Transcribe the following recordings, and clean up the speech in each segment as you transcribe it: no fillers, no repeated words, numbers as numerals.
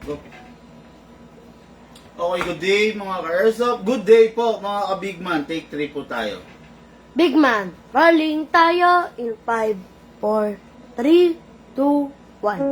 Go. Okay, good day mga ka-airsoft. Good day po mga ka-big man. Take 3 po tayo. Big man, rolling tayo in 5, 4, 3, 2, 1.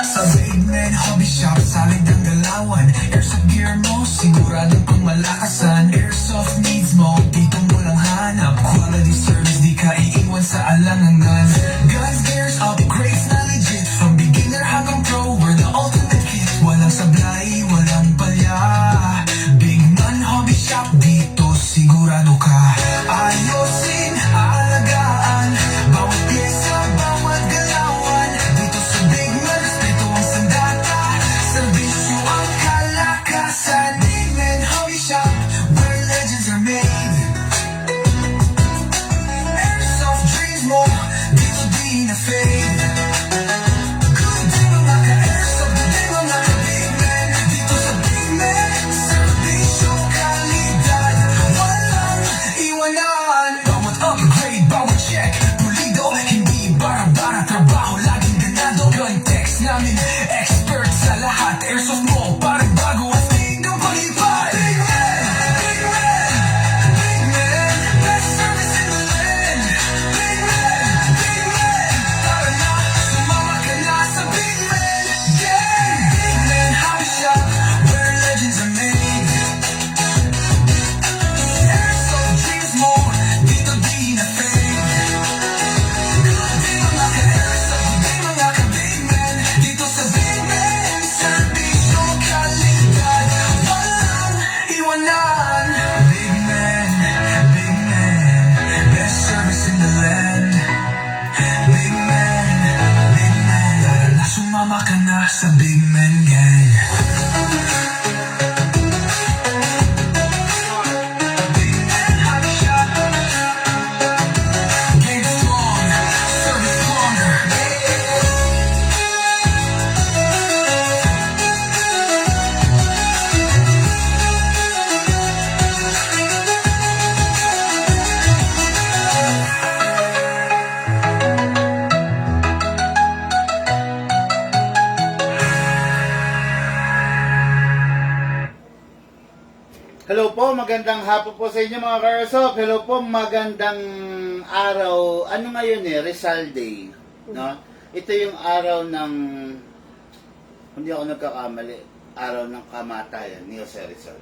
Sa big man hobby shop, salid ang galawan. Airsoft gear mo, siguradong kung malakasan. Airsoft needs mo, dito mo lang hanap. Quality service, di ka iiwan sa alanganan. Guns, gears, upgrades na legit. From beginner hanggang pro, we're the ultimate kit. Walang sablay, walang palya. Big man hobby shop, dito sigurado ka. Ayosin, alagaan, bawat pyesa, bawat galawan. Dito sa big man, respeto ang sandata. Serbisyo ang kalakasan. Big man hobby shop, where legends are made. Airsoft dreams mo, dito di na fade. Good day mga ka-airsoft, good day mga ka-big man. Dito sa big man, serbisyo kalidad. Walang iwanan. Bawat upgrade, bawat check, pulido, hindi bara-bara. Trabaho laging ganado. Gun techs namin, expert sa lahat. Airsoft mo, parang bago at tinggang pag-ipad. Big man, big man, big man. Best service in the land. Big man, big man. Tara na, sumama ka na sa big man gang. Big man hobby shop, where legends are made. Airsoft dreams mo, dito di na fade. Good day mga ka-airsoft, good day mga ka-big man. Dito sa big man, serbisyo kalidad. Walang iwanan. Big man, best service in the land. Big man, tara na, sumama ka na sa big man gang. Big man hobby shop, game strong, service stronger. Hello po, magandang hapon po sa inyo mga ka-airsoft. Hello po, magandang araw. Ano ngayon Rizal Day. No? Ito yung araw ng, hindi ako nagkakamali, araw ng kamatayan ni Jose Rizal.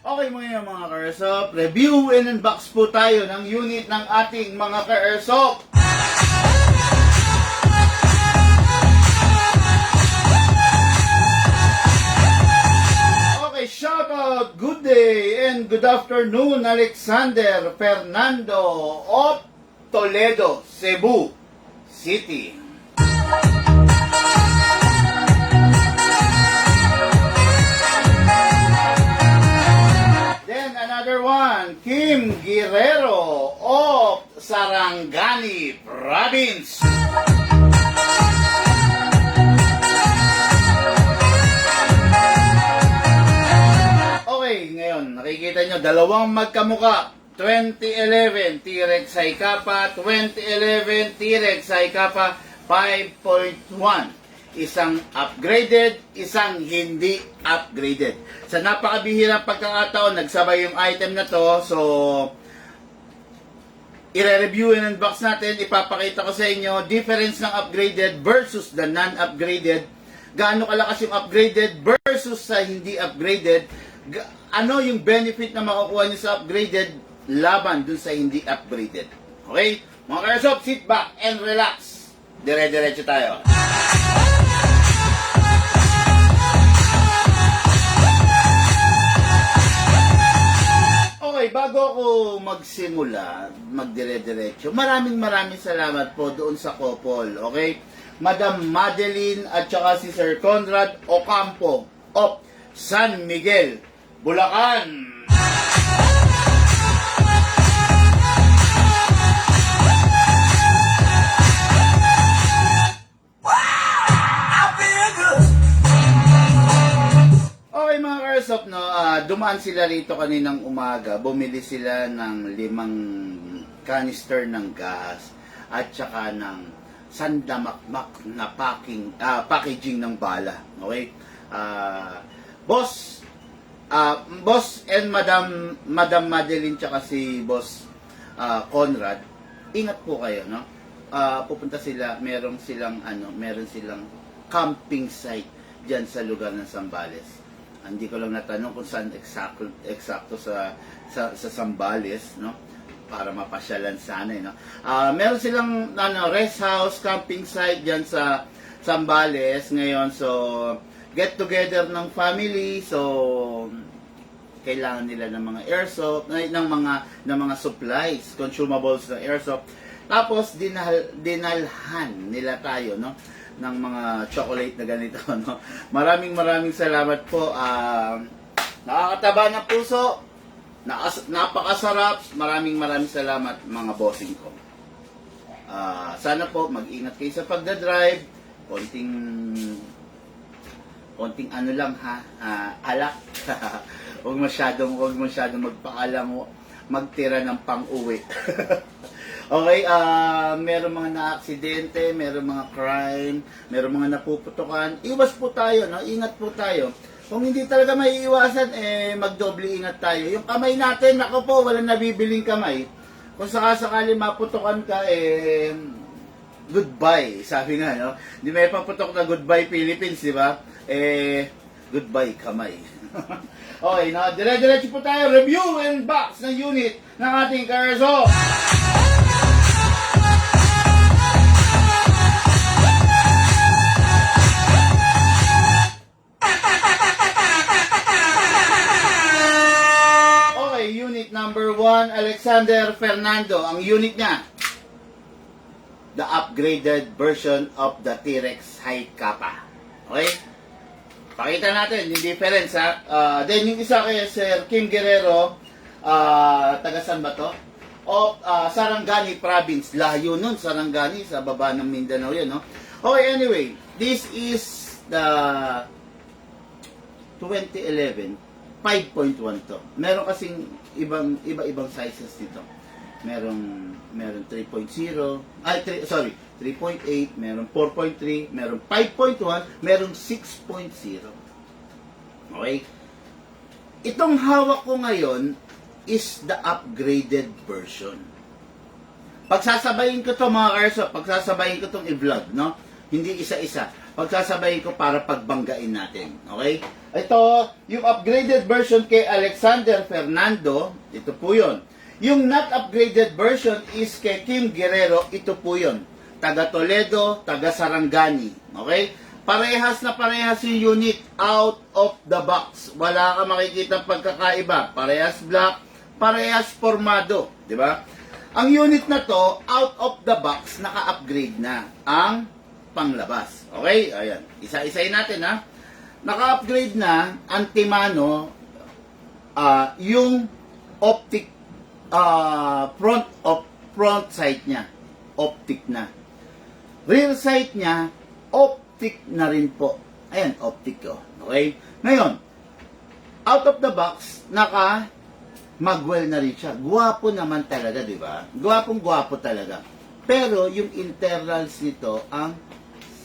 Okay mo yun mga ka-airsoft. Review and unbox po tayo ng unit ng ating mga ka-airsoft. Okay, shout out, good day and good afternoon Alexander Fernando of Toledo, Cebu City. Then another one, Kim Guerrero of Sarangani Province. Okay, ngayon, nakikita nyo, dalawang magkamuka. 2011 T-Rex Saikapa, 2011 T-Rex Saikapa 5.1. Isang upgraded, isang hindi upgraded. Sa napakabihirang pagkakataon, nagsabay yung item na to. So, i-review and unbox natin. Ipapakita ko sa inyo difference ng upgraded versus the non-upgraded. Gaano kalakas yung upgraded versus sa hindi upgraded. Ano yung benefit na makukuha nyo sa upgraded laban dun sa hindi upgraded. Okay? Mga ka-airsoft, sit back and relax. Dire-diretso tayo. Okay, bago ako magsimula, magdire-diretso, maraming salamat po doon sa couple, okay? Madam Madeline at saka si Sir Conrad Ocampo of San Miguel, Bulacan. Airsoft, no, dumaan sila rito kaninang umaga. Bumili sila ng 5 canister ng gas at saka ng sandamakmak na packaging ng bala. Okay? Boss and Madam Madeline tsaka si Boss Conrad, ingat po kayo, no? Pupunta sila, meron silang camping site diyan sa lugar ng Zambales. Hindi ko lang natanong kung saan eksakto sa Zambales, no? Para mapasyalan sana, no? Meron silang rest house, camping site diyan sa Zambales ngayon. So get together ng family, so kailangan nila ng mga airsoft, ng mga supplies, consumables ng airsoft. Tapos dinalhan nila tayo, no, ng mga chocolate na ganito, no. Maraming salamat po. Nakakataba ng puso. Napakasarap. Maraming salamat mga bossing ko. Sana po mag-ingat kayo sa pagdadrive. Konting ano lang ha, alak. Huwag masyadong magpaalam, magtira ng pang-uwi. Okay, meron mga na-aksidente, meron mga crime, meron mga napuputukan. Iwas po tayo, no? Ingat po tayo. Kung hindi talaga maiiwasan, magdoble ingat tayo. Yung kamay natin, nako po, walang nabibiling kamay. Kung sakasakali maputukan ka, goodbye. Sabi nga, no? Hindi may paputok na goodbye Philippines, di ba? Goodbye kamay. Okay, no? Dire-diretso po tayo. Review and box ng unit ng ating Airsoft. Okay, unit number 1, Alexander Fernando. Ang unit niya, the upgraded version of the T-Rex High Kappa. Okay? Pakita natin yung difference, ha. Then yung isa kay Sir Kim Guerrero, taga saan ba to? Of Sarangani Province. Layo nun, Sarangani, sa baba ng Mindanao yun, no? Okay, anyway, this is the 2011 5.1 to. Meron kasing iba-ibang sizes dito. Meron 3.0, 3.8, meron 4.3, meron 5.1, meron 6.0. Okay? Itong hawak ko ngayon is the upgraded version. Pagsasabayin ko to mga Airsoft, pagsasabayin ko tong i-vlog, no? Hindi isa-isa. Pagsasabayin ko para pagbanggain natin. Okay? Ito, yung upgraded version kay Alexander Fernando, ito po yun. Yung not upgraded version is kay Kim Guerrero, ito po yun. Taga Toledo, taga Sarangani. Okay? Parehas na parehas yung unit out of the box. Wala ka makikita pagkakaiba. Parehas black, parehas formado. Diba? Ang unit na to, out of the box, naka-upgrade na ang panglabas. Okay? Ayan. Isa-isayin natin, ha? Naka-upgrade na, antimano, yung optic, front sight niya, optic na. Rear sight niya, optic na rin po. Ayan, optic ko. Okay? Ngayon, out of the box, naka-magwell na rin siya. Gwapo naman talaga, di ba? Gwapong-gwapo talaga. Pero, yung internals nito, ang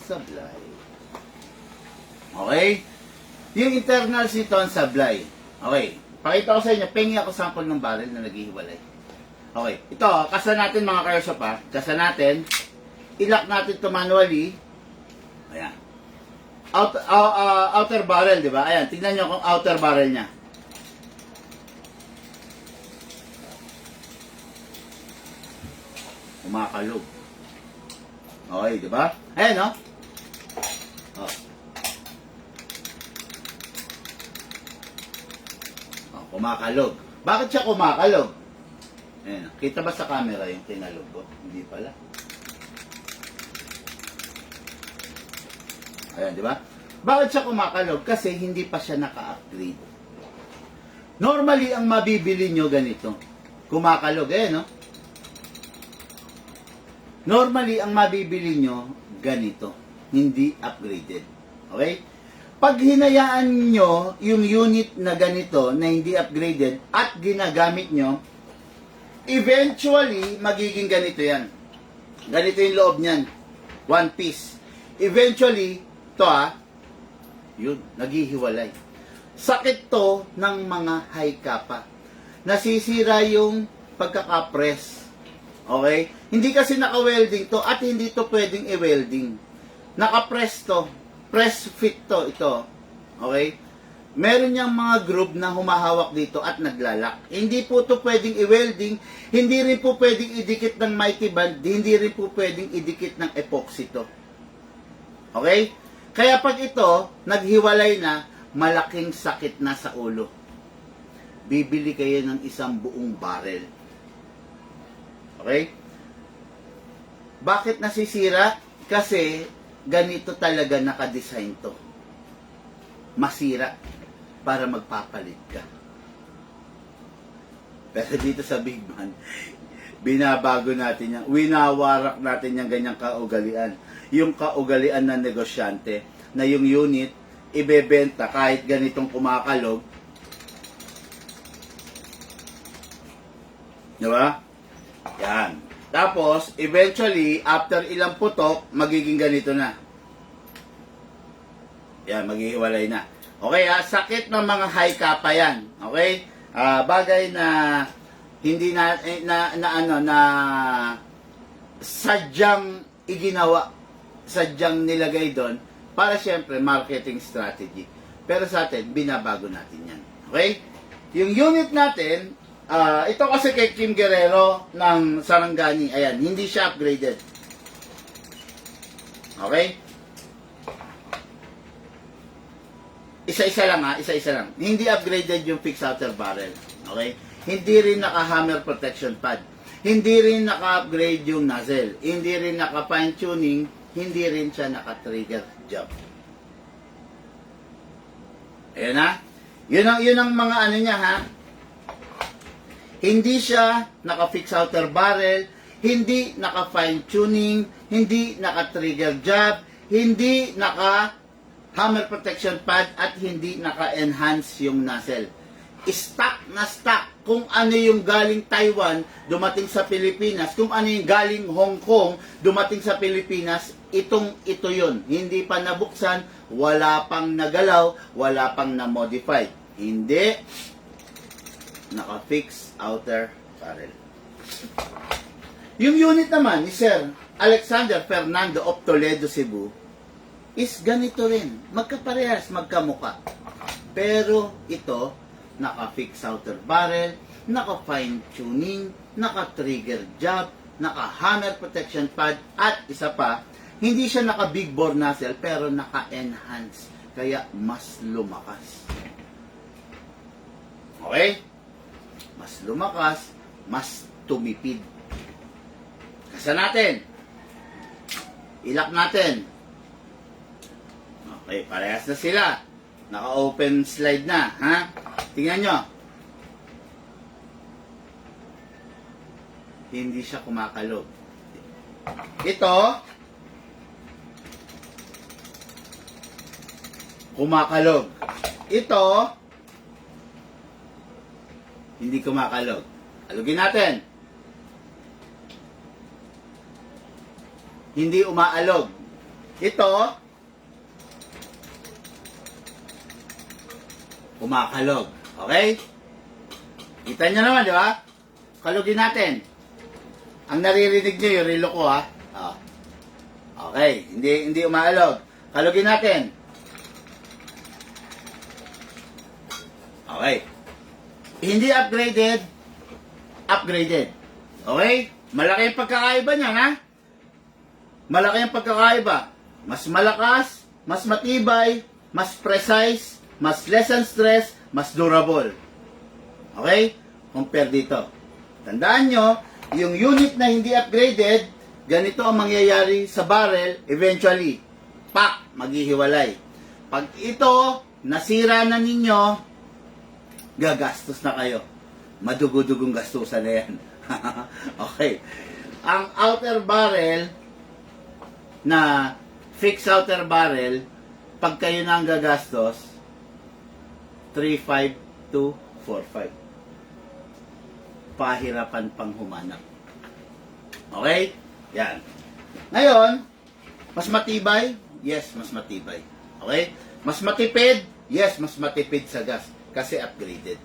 sablay. Okay? Yung internals nito ang sablay. Okay. Pakita ko sa inyo, pengi ako sample ng barrel na naghihiwalay. Okay. Ito, kasa natin mga Airsoft, ha. Kasa natin. Ilock natin ito manually. Ayan. Outer barrel, di ba? Ayan. Tingnan nyo kung outer barrel niya. Kumakalog. Okay, di ba? Ayan, no? Oh. Kumakalog. Bakit siya kumakalog? Ayan. Kita ba sa camera yung tinalog ko? Hindi pala. Ayan, di ba? Bakit siya kumakalog? Kasi hindi pa siya naka-upgrade. Normally, ang mabibili nyo ganito. Kumakalog. Ayan, no? Normally, ang mabibili nyo ganito. Hindi upgraded. Okay? Pag hinayaan nyo yung unit na ganito, na hindi upgraded, at ginagamit nyo, eventually, magiging ganito yan. Ganito yung loob niyan. One piece. Eventually, yun, naghihiwalay. Sakit to ng mga high kappa. Nasisira yung pagkakapress. Okay? Hindi kasi naka-welding to at hindi to pwedeng i-welding. Naka-press to. Press fit to, ito. Okay? Meron niyang mga groove na humahawak dito at naglalak. Hindi po to pwedeng i-welding, hindi rin po pwedeng idikit ng mighty band, hindi rin po pwedeng idikit ng epoxy to. Okay? Kaya pag ito, naghiwalay na, malaking sakit na sa ulo. Bibili kayo ng isang buong barrel. Okay? Bakit nasisira? Kasi ganito talaga nakadesign to. Masira para magpapalit ka. Pero dito sa Big Man, binabago natin yan. Winawarak natin yung ganyang kaugalian. Yung kaugalian ng negosyante na yung unit ibebenta kahit ganitong kumakalog. Diba? Yan. Tapos, eventually, after ilang putok, magiging ganito na. Yan, maghihiwalay na. Okay, sakit ng mga high kappa yan. Okay? Bagay na hindi na sadyang iginawa, sadyang nilagay doon para syempre marketing strategy. Pero sa atin, binabago natin yan. Okay? Yung unit natin, ito kasi kay Kim Guerrero ng Sarangani. Ayan, hindi siya upgraded. Okay? Isa-isa lang isa-isa lang. Hindi upgraded yung fixed outer barrel. Okay? Hindi rin naka-hammer protection pad. Hindi rin naka-upgrade yung nozzle. Hindi rin naka-fine tuning. Hindi rin siya naka-trigger job. Ayan na. Yun ang mga ano niya ha. Hindi siya naka-fixed outer barrel. Hindi naka-fine tuning. Hindi naka-trigger job. Hindi naka-hammer protection pad at hindi naka-enhance yung nozzle. Stock na stock. Kung ano yung galing Taiwan, dumating sa Pilipinas. Kung ano yung galing Hong Kong, dumating sa Pilipinas, ito yun. Hindi pa nabuksan, wala pang nagalaw, wala pang na-modified. Hindi naka-fix outer barrel. Yung unit naman ni Sir Alexander Fernando of Toledo, Cebu, is ganito rin. Magkaparehas, magkamuka. Pero ito, naka-fix outer barrel, naka-fine tuning, naka-trigger job, naka-hammer protection pad, at isa pa, hindi siya naka-big bore nozzle, pero naka-enhance. Kaya mas lumakas. Okay? Mas lumakas, mas tumipid. Kasa natin. Ilak natin. Okay, parehas na sila. Naka-open slide na, ha? Tingnan nyo. Hindi siya kumakalog. Ito, kumakalog. Ito, hindi kumakalog. Alugin natin. Hindi umaalog. Ito, kumakalog. Okay? Kita nyo naman, di ba? Kalugin natin. Ang naririnig nyo, yung relo ko, ha? Oh. Okay. Hindi umaalog. Kalugin natin. Okay. Hindi upgraded. Upgraded. Okay? Malaki ang pagkakaiba niya, ha? Malaki ang pagkakaiba. Mas malakas, mas matibay, mas precise, mas less on stress, mas durable. Okay? Compare dito. Tandaan nyo, yung unit na hindi upgraded, ganito ang mangyayari sa barrel eventually. Pak! Maghihiwalay. Pag ito, nasira na ninyo, gagastos na kayo. Madugo-dugong gastusan na yan. Okay. Ang outer barrel na fixed outer barrel, pag kayo na ang gagastos, 3,500 to 4,500. Pahirapan pang humanap. Okay? Yan. Ngayon, mas matibay? Yes, mas matibay. Okay? Mas matipid? Yes, mas matipid sa gas. Kasi upgraded.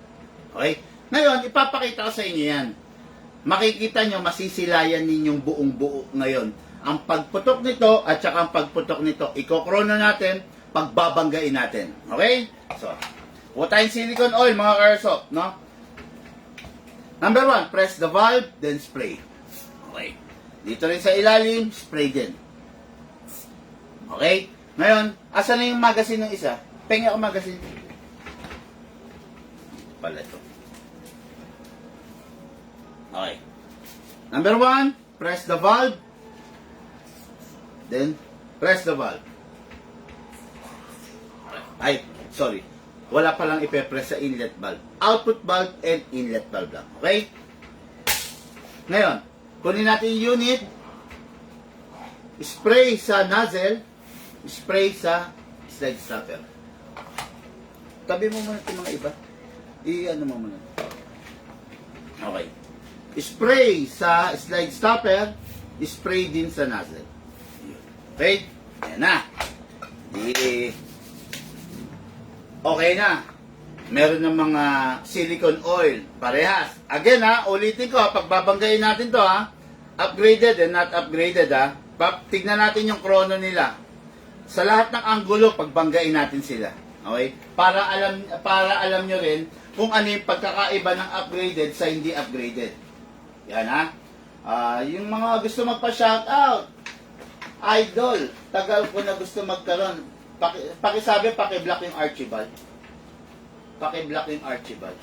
Okay? Ngayon, ipapakita ko sa inyo yan. Makikita nyo, masisilayan ninyong buong buo ngayon. Ang pagputok nito at saka ang pagputok nito. Ikokrono natin, pagbabanggain natin. Okay? So, huwag tayong silicone oil, mga ka-airsoft, no? Number 1, press the valve, then spray. Okay. Dito rin sa ilalim, spray din. Okay? Ngayon, asan na yung magazine ng isa? Pengi ako magazine. Pala ito. Okay. Number 1, press the valve. Then, press the valve. Ay, sorry. Wala palang ipe-press sa inlet valve. Output valve and inlet valve lang. Okay? Ngayon, kunin natin yung unit. Spray sa nozzle. Spray sa slide stopper. Tabi mo muna itong mga iba. I-ano mo muna. Okay. Spray sa slide stopper. Spray din sa nozzle. Okay? Ayan na. Okay na. Meron ng mga silicone oil. Parehas. Again ulitin ko pagbabanggain natin to upgraded and not upgraded tignan natin yung chrono nila. Sa lahat ng anggulo, pagbanggain natin sila. Okay? Para alam nyo rin kung ano yung pagkakaiba ng upgraded sa hindi upgraded. Yan yung mga gusto magpa-shoutout. Idol, tagal ko na gusto magkaroon. Pakisabi, paki-block yung Archibald. Paki-block yung Archibald.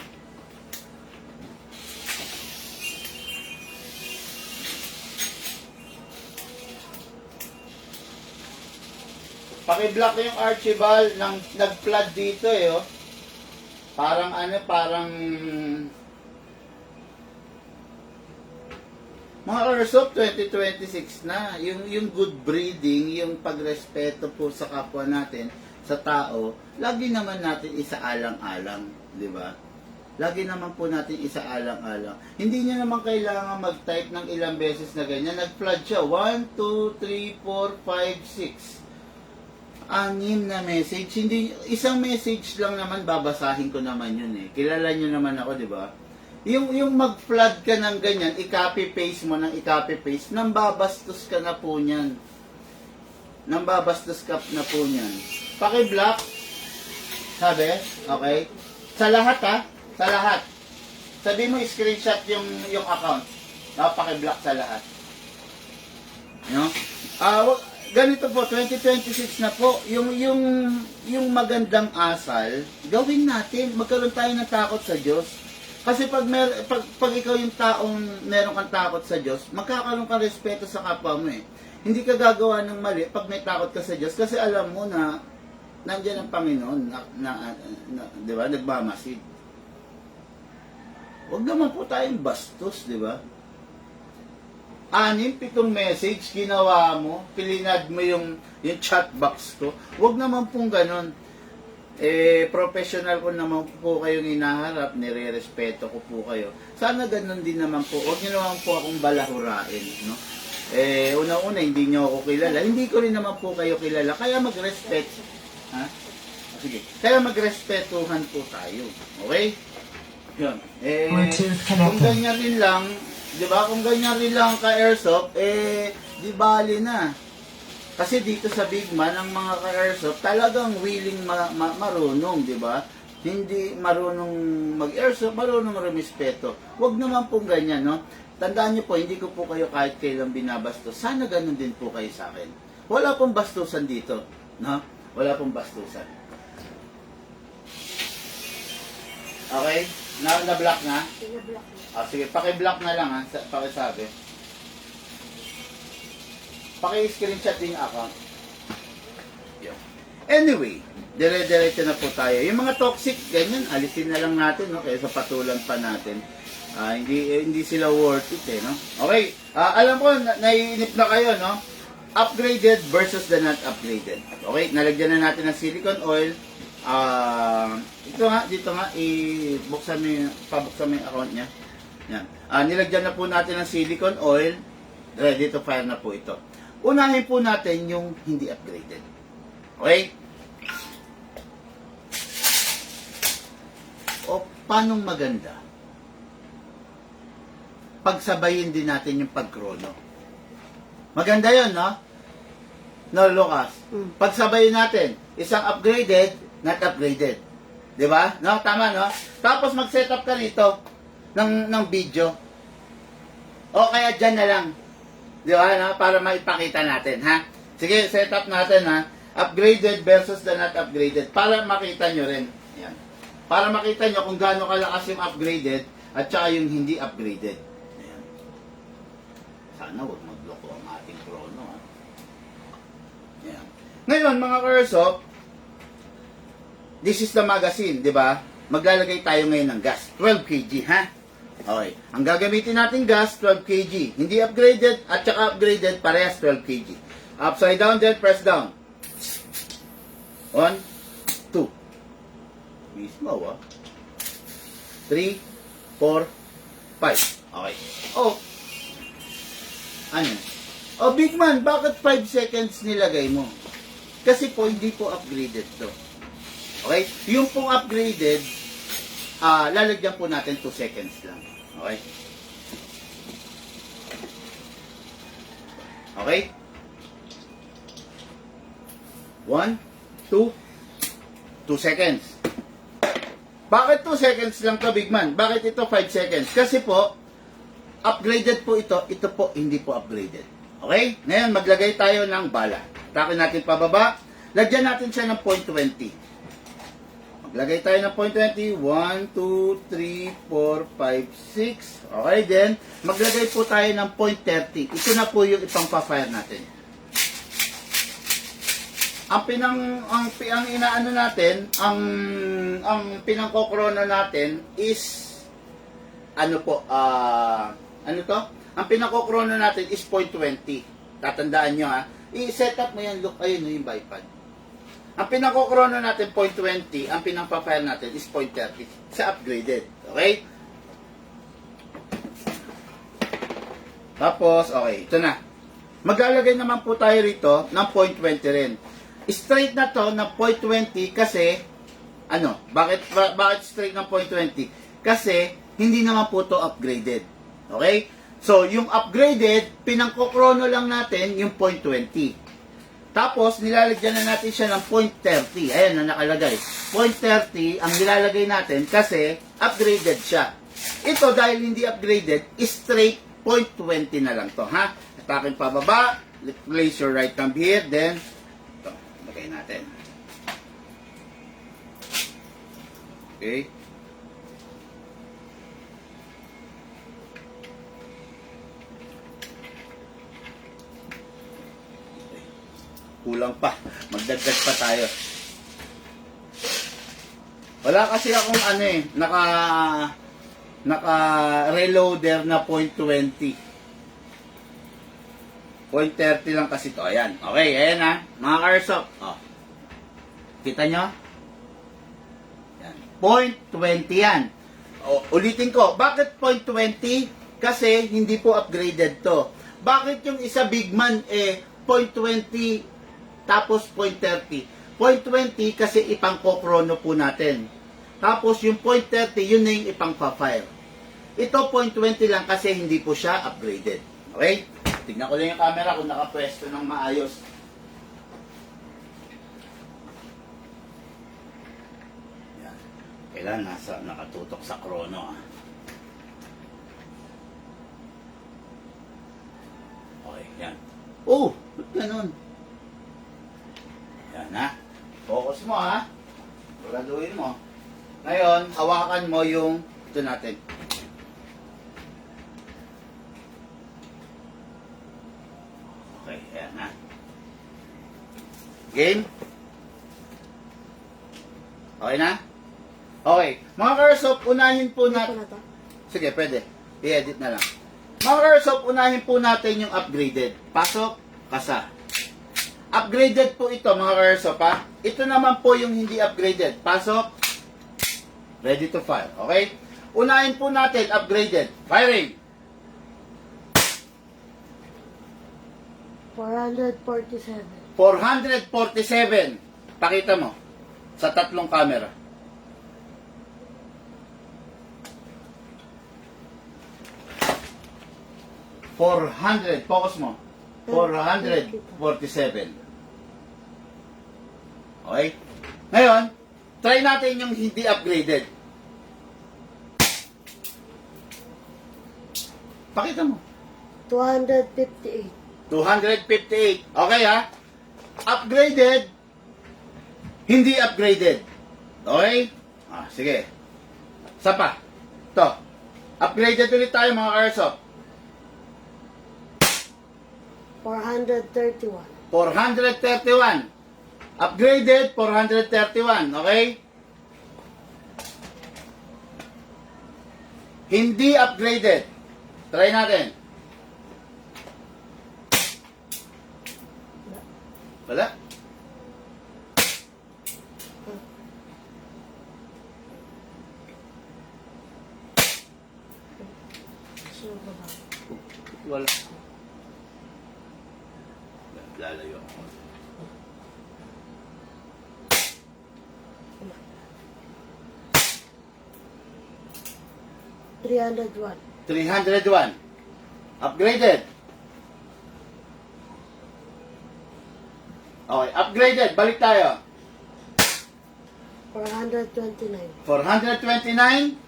Paki-block yung Archibald nang nag-flood dito Parang mga Airsoft 2026 na, yung good breeding, yung pagrespeto po sa kapwa natin, sa tao, lagi naman natin isaalang-alang, di ba? Lagi naman po natin isaalang-alang. Hindi niya naman kailangan mag-type ng ilang beses na ganyan. Nag-flood siya. 1, 2, 3, 4, 5, 6. 6 na message. Hindi, isang message lang naman, babasahin ko naman yun Kilala niyo naman ako, di ba? Yung mag-flood ka ng ganyan, i-copy-paste mo ng i-copy-paste, nang babastos ka na po niyan. Nang babastos ka na po niyan. Paki-block. Sabi? Okay? Sa lahat Sa lahat. Sabi mo, screenshot yung account. Paki-block sa lahat. No? Ganito po, 2026 na po, yung magandang asal, gawin natin. Magkaroon tayo ng takot sa Diyos. Kasi pag ikaw yung taong meron kang takot sa Diyos, magkakaroon kang respeto sa kapwa mo Hindi ka gagawa ng mali pag may takot ka sa Diyos kasi alam mo na nandiyan ang Panginoon na di ba, nagmamasid. Huwag naman po tayong bastos, di ba? 6, 7 message ginawa mo, pilinad mo yung chat box ko. Huwag naman pong ganon. Professional ko naman po kayong inaharap, nire-respeto ko po kayo. Sana ganun din naman po. Huwag niyo naman po akong balahurain, no? Una-una, hindi niyo ako kilala. Hindi ko rin naman po kayo kilala. Kaya mag-respect. Sige. Kaya magrespetuhan po tayo. Okay? Yun. Kung ganyan rin lang, di ba? Kung ganyan rin lang ka-airsoft, di bali na. Kasi dito sa Big Man, ang mga ka-airsoft talagang willing marunong, di ba? Hindi marunong mag-airsoft, marunong rumispeto. Huwag naman pong ganyan, no? Tandaan niyo po, hindi ko po kayo kahit kailan binabastos. Sana ganun din po kayo sa akin. Wala pong bastusan dito, no? Wala pong bastusan. Okay? Na-block na? Sige, paki-block na lang pakisabi. Paki-screenshot din yung account. Anyway, dire-diretso na po tayo. Yung mga toxic, ganyan, alisin na lang natin, no? Kaysa patulan pa natin. Hindi sila worth it, no? Okay, alam ko, naiinip na kayo, no? upgraded versus the not upgraded. Okay, nalagyan na natin ng silicone oil. Dito nga, pabuksan mo yung account niya. Yan. Nilagyan na po natin ng silicone oil. Ready to fire na po ito. Unahin po natin yung hindi upgraded. Okay? O, paano maganda? Pagsabayin din natin yung pagkrono. Maganda yon, no? No, Lucas? Pagsabayin natin, isang upgraded, not upgraded. Di ba? No, tama, no? Tapos mag-setup ka rito ng video. O kaya dyan na lang. Di ba? No? Para maipakita natin, ha? Sige, setup natin, ha? Upgraded versus the not upgraded. Para makita nyo rin. Yan. Para makita nyo kung gaano kalakas yung upgraded at saka yung hindi upgraded. Ayan. Sana huwag magloko ang ating chrono, ha? Ayan. Ngayon, mga Airsoft, this is the magazine, di ba? Maglalagay tayo ngayon ng gas. 12 kg, ha? Okay. Ang gagamitin natin gas, 12 kg. Hindi upgraded at saka upgraded, parehas 12 kg. Upside down, then press down. 1, 2. Mismo, 3, 4, 5. Okay. Oh. Ano? Oh, big man, bakit 5 seconds nilagay mo? Kasi po, hindi po upgraded to. Okay? Yung pong upgraded, lalagyan po natin 2 seconds lang. Okay? Okay? 1, 2 seconds. Bakit 2 seconds lang to, big man? Bakit ito 5 seconds? Kasi po, upgraded po ito po hindi po upgraded. Okay? Ngayon, maglagay tayo ng bala. Takin natin pababa. Lagyan natin siya ng 0.20. Maglagay tayo ng 0.20. 1, 2, 3, 4, 5, 6. Okay, then, maglagay po tayo ng 0.30. Ito na po yung ipang-fire natin. Ang inaano natin, ang pinangkokrono natin is ano po, ano to? Ang pinangkokrono natin is 0.20. Tatandaan nyo, ha. I-set up mo yan, look, ayun yung bipod. Ang pinangkokrono natin 0.20, ang pinangpa-fire natin is 0.30 sa upgraded. Okay? Tapos, okay, ito na. Maglalagay naman po tayo rito ng 0.20 rin. Straight na to na 0.20 kasi ano, bakit straight ng 0.20? Kasi hindi naman po to upgraded. Okay? So, yung upgraded, pinangkokrono lang natin yung 0.20. Tapos, nilalagyan na natin siya ng 0.30. Ayan na nakalagay. 0.30 ang nilalagay natin kasi upgraded siya. Ito, dahil hindi upgraded, straight 0.20 na lang to, ha? Atakin pababa, place your right thumb here, then lagay natin. Okay. Kulang pa. Magdagdag pa tayo. Wala kasi akong ano naka-reloader na 0.20. 0.30 lang kasi to. Ayan. Okay, ayan ha. Mga Airsoft. Oh. Kita nyo? Ayan. 0.20 yan. O, ulitin ko. Bakit 0.20? Kasi hindi po upgraded to. Bakit yung isa big man 0.20 tapos 0.30? 0.20 kasi ipang-kokrono po natin. Tapos yung 0.30, yun na yung ipang-fire. Ito 0.20 lang kasi hindi po siya upgraded. Okay? Tignan ko lang yung camera kung nakapwesto ng maayos. Yan. Kailan nakatutok sa chrono. Okay, yan. Oh, ba't ganun? Yan ha. Focus mo ha. Siguraduhin mo. Ngayon, hawakan mo yung ito natin. Okay, ayan ha. Game? Okay na? Okay. Mga Airsoft, unahin po Ito natin. na to. Sige, pwede. I-edit na lang. Mga Airsoft, unahin po natin yung upgraded. Pasok, kasa. Upgraded po ito mga ka-airsoft ha. Ito naman po yung hindi upgraded. Pasok. Ready to fire. Okay? Unahin po natin upgraded. Firing. 447. 447. Pakita mo. Sa tatlong camera. Focus mo. 447. Okay? Ngayon, try natin yung hindi upgraded. Pakita mo. 258. 258. Okay ha? Upgraded, hindi upgraded. Okay? Sige. Isa pa. Ito. Upgraded ulit tayo mga airsoft. 431. 431. Upgraded, 431. Okay? Hindi upgraded. Try natin. Wala? Sino ba ba? Wala. Lalayo ako. $301. 301. Upgraded. Okay, upgraded. Balik tayo. 429. 429.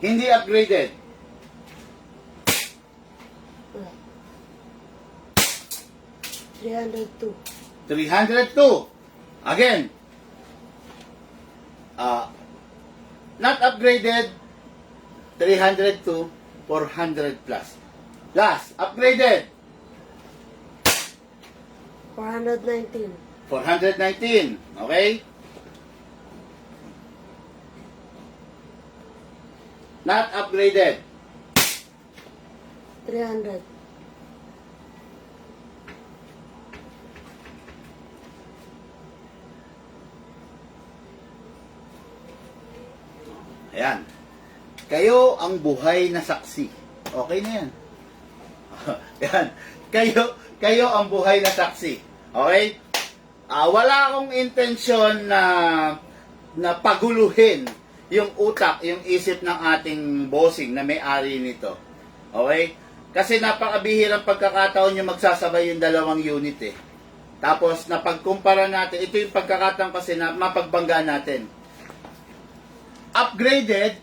Hindi upgraded. Wala. 302. 302. Again. Not upgraded. 302. 400 plus. Last. Upgraded. 419. 419. Okay? Not upgraded. 300. Ayan. Kayo ang buhay na saksi. Okay na yan. Ayan. Kayo ang buhay na saksi. Okay? Wala akong intensyon na paguluhin yung utak, yung isip ng ating bossing na may-ari nito. Okay? Kasi napakabihirang pagkakataon yung magsasabay yung dalawang unit eh. Tapos, napagkumpara natin, ito yung pagkakataon kasi na mapagbangga natin. Upgraded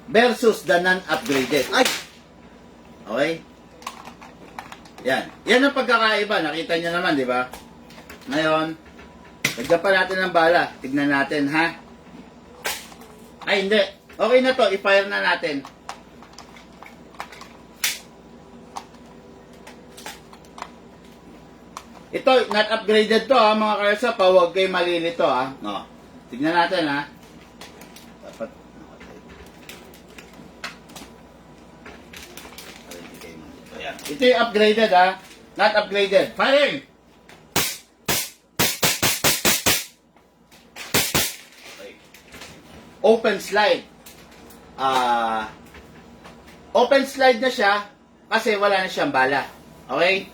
versus the non-upgraded. Ay! Okay? Yan. Yan ang pagkakaiba. Nakita nyo naman, di ba? Ngayon, lagyan pa natin ng bala. Tignan natin, ha? Ay, hindi. Okay na to. I-fire na natin. Ito, not upgraded to, ha, mga karsa. Huwag kayo malilito, ha? No. Tignan natin, ha? Dapat, ayan. Ito yung upgraded, ha? Not upgraded. Firing! Okay. Open slide. Open slide na siya kasi wala na siyang bala. Okay?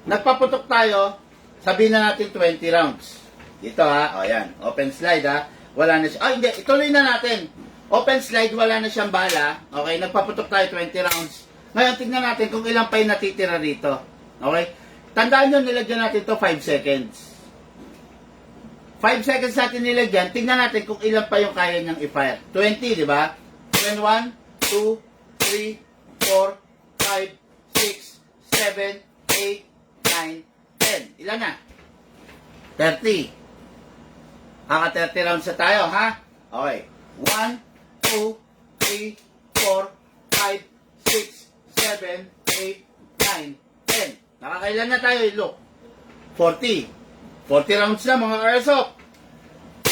Nagpaputok tayo, sabihin na natin 20 rounds. Dito ha, o yan, open slide ha, wala na siya. Hindi, ituloy na natin. Open slide, wala na siyang bala. Okay, nagpaputok tayo 20 rounds. Ngayon, tignan natin kung ilang pa yung natitira rito. Okay? Tandaan nyo, nilagyan natin to 5 seconds. 5 seconds natin nilagyan, tignan natin kung ilan pa yung kaya niyang i-fire. 20, di ba? 1, 2, 3, 4, 5, 6, 7, 8, 9, 10. Ilan na? 30. Kaka 30 rounds na tayo, ha? Okay. 1, 2, 3, 4, 5, 6, 7, 8, 9, 10. Nakakailan na tayo, look. 40. 40 rounds na, mga airsoft.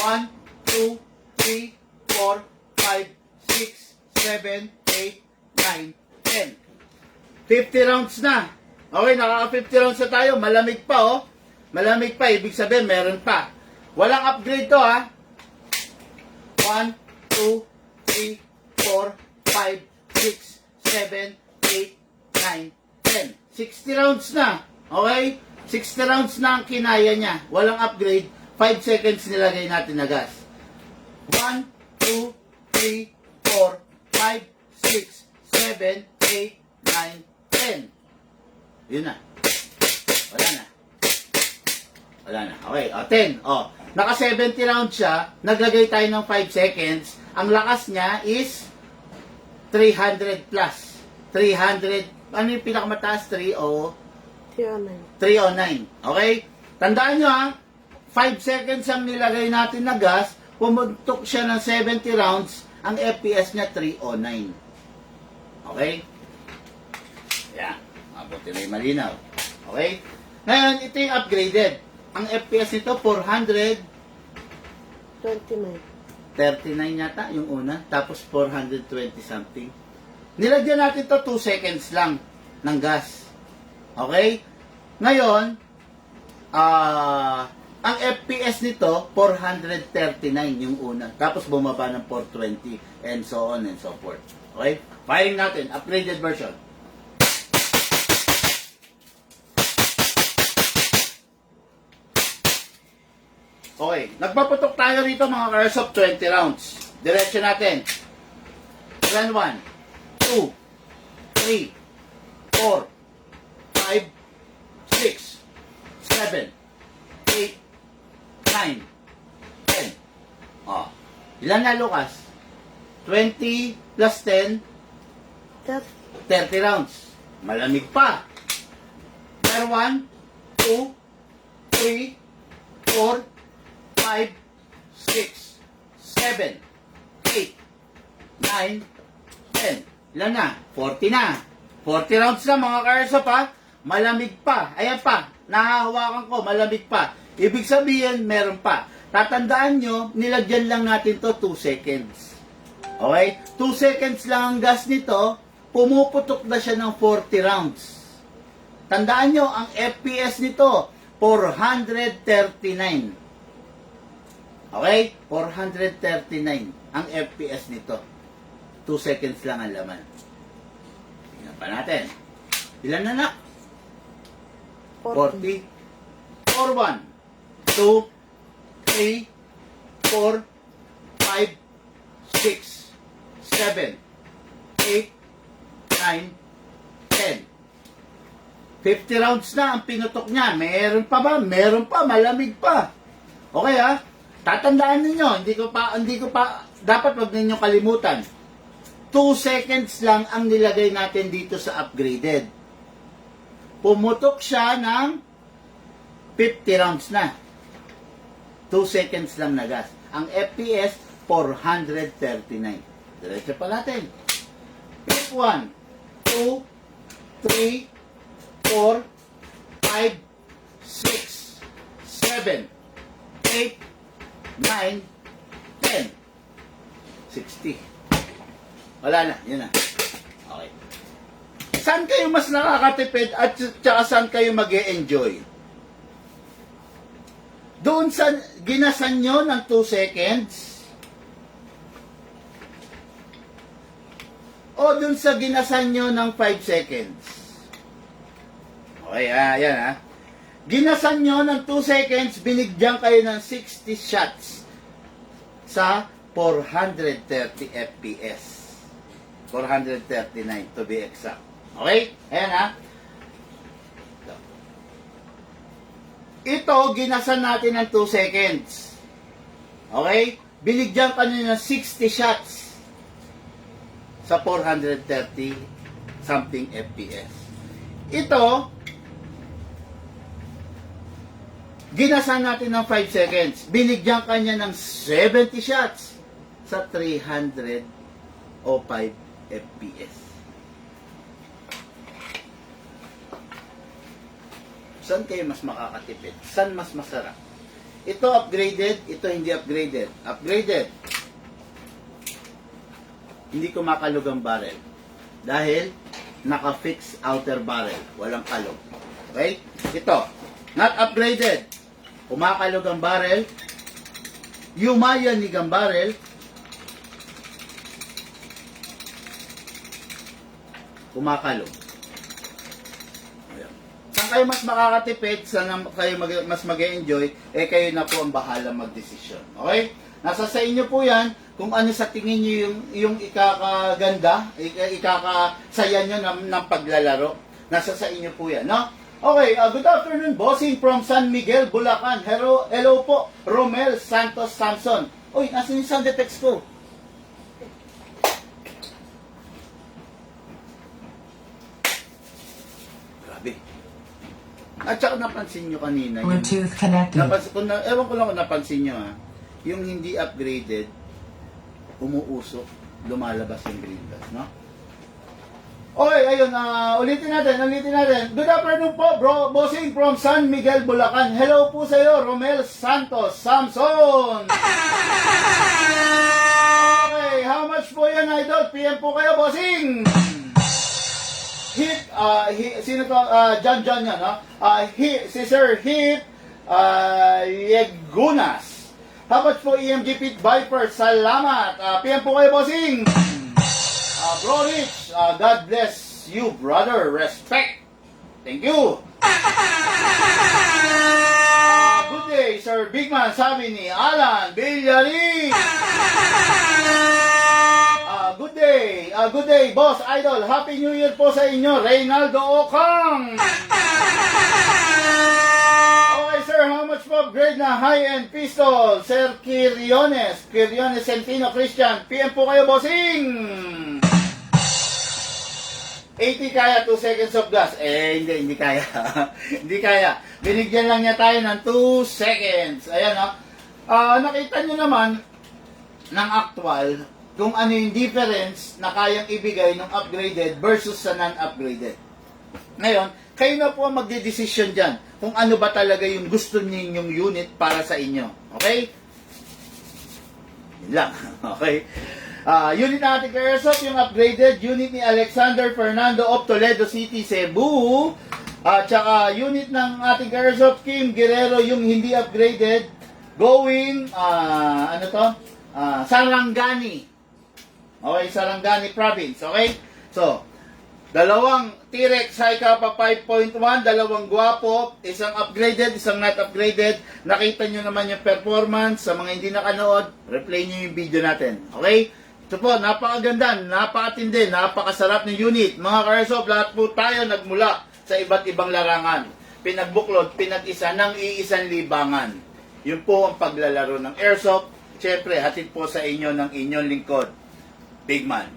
1, 2, 3, 4, 5, 6, 7, 8, 9, 10. 50 rounds na. Okay, nakaka 50 rounds na tayo. Malamig pa, oh. Malamig pa, ibig sabihin, meron pa. Walang upgrade to, ha. 1, 2, 3, 4, 5, 6, 7, 8, 9, 10. 60 rounds na. Okay? 60 rounds na ang kinaya niya. Walang upgrade. 5 seconds nilagay natin na gas. 1, 2, 3, 4, 5, 6, 7, 8, 9, 10. Yun na. Wala na. Wala na. Okay. O, 10. O, naka 70 rounds siya. Naglagay tayo ng 5 seconds. Ang lakas niya is 300 plus. 300. Ano yung pinakamataas? 309. 309. Okay? Tandaan nyo, ha. 5 seconds ang nilagay natin na gas. Pumuntok siya ng 70 rounds. Ang FPS niya 309. Okay? Yan. Mabuti na yung malinaw. Okay? Ngayon, ito yung upgraded. Ang FPS nito, 29. 439 yata yung una. Tapos 420 something. Nilagyan natin to 2 seconds lang ng gas. Okay? Ngayon, ang FPS nito, 439 yung una. Tapos bumaba ng 420 and so on and so forth. Okay? Firing natin. Upgraded version. Okay. Nagpaputok tayo rito mga Airsoft 20 rounds. Diretso natin. Run 1, 2, 3, 4, 5, 6, 7, 8, 9, 10. Oh. Ilan na, Lucas? 20 plus 10, 30 rounds. Malamig pa. Pero 1, 2, 3, 4, 5, 6, 7, 8, 9, 10. Ilan na? 40 na. 40 rounds na mga ka-airsoft, ha? Malamig pa. Ayan pa. Nahahawakan ko. Malamig pa. Ibig sabihin, meron pa. Tatandaan nyo, nilagyan lang natin to 2 seconds. Okay? 2 seconds lang ang gas nito, pumuputok na siya ng 40 rounds. Tandaan nyo, ang FPS nito, 439. Okay? 439 ang FPS nito. 2 seconds lang ang laman. Tingnan pa natin. Ilan na, nak? 40. 4, 1, 2, 3, 4, 5, 6, 7, 8, 9, 10. 50 rounds na ang pinutok niya. Meron pa ba? Meron pa. Malamig pa. Okay, ha? Tatandaan ninyo, hindi ko pa, dapat wag ninyo kalimutan. 2 seconds lang ang nilagay natin dito sa upgraded. Pumutok siya ng 50 rounds na. 2 seconds lang na gas. Ang FPS, 439. Diretso pa natin. Pick 1, 2, 3, 4, 5, 6, 7, 8, 9, 10, 60. Wala na, yun na. Okay. Saan kayo mas nakakatipid at saka saan kayo mag-e-enjoy? Doon sa ginasan nyo ng 2 seconds? O doon sa ginasan nyo ng 5 seconds? Okay, yan ha. Ginasan nyo ng 2 seconds, binigyan kayo ng 60 shots sa 430 FPS. 439 to be exact. Okay? Ayan ha. Ito, ginasan natin ng 2 seconds. Okay? Binigyan ka nyo ng 60 shots sa 430 something FPS. Ito, ginasan natin ng 5 seconds. Binigyan ka niya ng 70 shots sa 305 FPS. Saan kayo mas makakatipid? Saan mas masarap? Ito upgraded, ito hindi upgraded. Upgraded. Hindi ko makalug ang barrel. Dahil naka-fix outer barrel. Walang kalog. Okay? Ito, not upgraded. Kumakalog ang barrel. Yumayanig ang barrel. Kumakalog. Ayan. Saan kayo mas makakatipid, saan kayo mas mag-enjoy, kayo na po ang bahala magdesisyon. Okay? Nasa sa inyo po yan, kung ano sa tingin nyo yung ikakaganda, ikakasaya nyo ng paglalaro. Nasa sa inyo po yan, no? Okay, good afternoon, bossing from San Miguel, Bulacan. Hello po, Romel Santos Samson. Uy, nasa yung sound effects ko? Grabe. At saka napansin nyo kanina. Bluetooth connected. Ewan ko lang kung napansin nyo yung hindi upgraded, umuusok, lumalabas yung green gas, no? Okay, ayun, ulitin natin. Good afternoon po, bro, bossing from San Miguel, Bulacan. Hello po sa iyo, Romel Santos Samson. Okay, how much po yan, idol? PM po kayo, bossing. Sino to? John yan, no? Si Sir Hit, Yegunas. How much po, EMG Pit Viper? Salamat. PM po kayo, bossing. Bro Rich, God bless you, brother. Respect. Thank you. Good day, Sir Bigman, sabi ni Alan Villari. Good day, Boss Idol. Happy New Year po sa inyo, Reynaldo Ocang. Okay, sir, how much po upgrade na high-end pistol? Sir Quiriones Centino Christian. PM po kayo, bossing. 80 kaya, 2 seconds of gas. Hindi kaya. Hindi kaya. Binigyan lang niya tayo ng 2 seconds. Ayan, no? Nakita nyo naman ng actual kung ano yung difference na kayang ibigay ng upgraded versus sa non-upgraded. Ngayon, kayo na po ang magdedesisyon dyan kung ano ba talaga yung gusto ninyong unit para sa inyo. Okay? Yun lang. Okay? Unit na ating Airsoft, yung upgraded unit ni Alexander Fernando of Toledo City, Cebu. Tsaka unit ng ating Airsoft, Kim Guerrero, yung hindi upgraded, going, Sarangani. Okay, Sarangani Province. Okay? So, dalawang T-Rex High Kappa 5.1, dalawang Guapo, isang upgraded, isang not upgraded. Nakita nyo naman yung performance. Sa mga hindi nakanood, replay nyo yung video natin. Okay? Ito po, napakaganda, napakatindi, napakasarap ng unit. Mga Airsoft, lahat po tayo nagmula sa iba't ibang larangan. Pinagbuklod, pinag-isa ng iisang libangan. Yun po ang paglalaro ng Airsoft. Siyempre, hatid po sa inyo ng inyong lingkod, Big Man.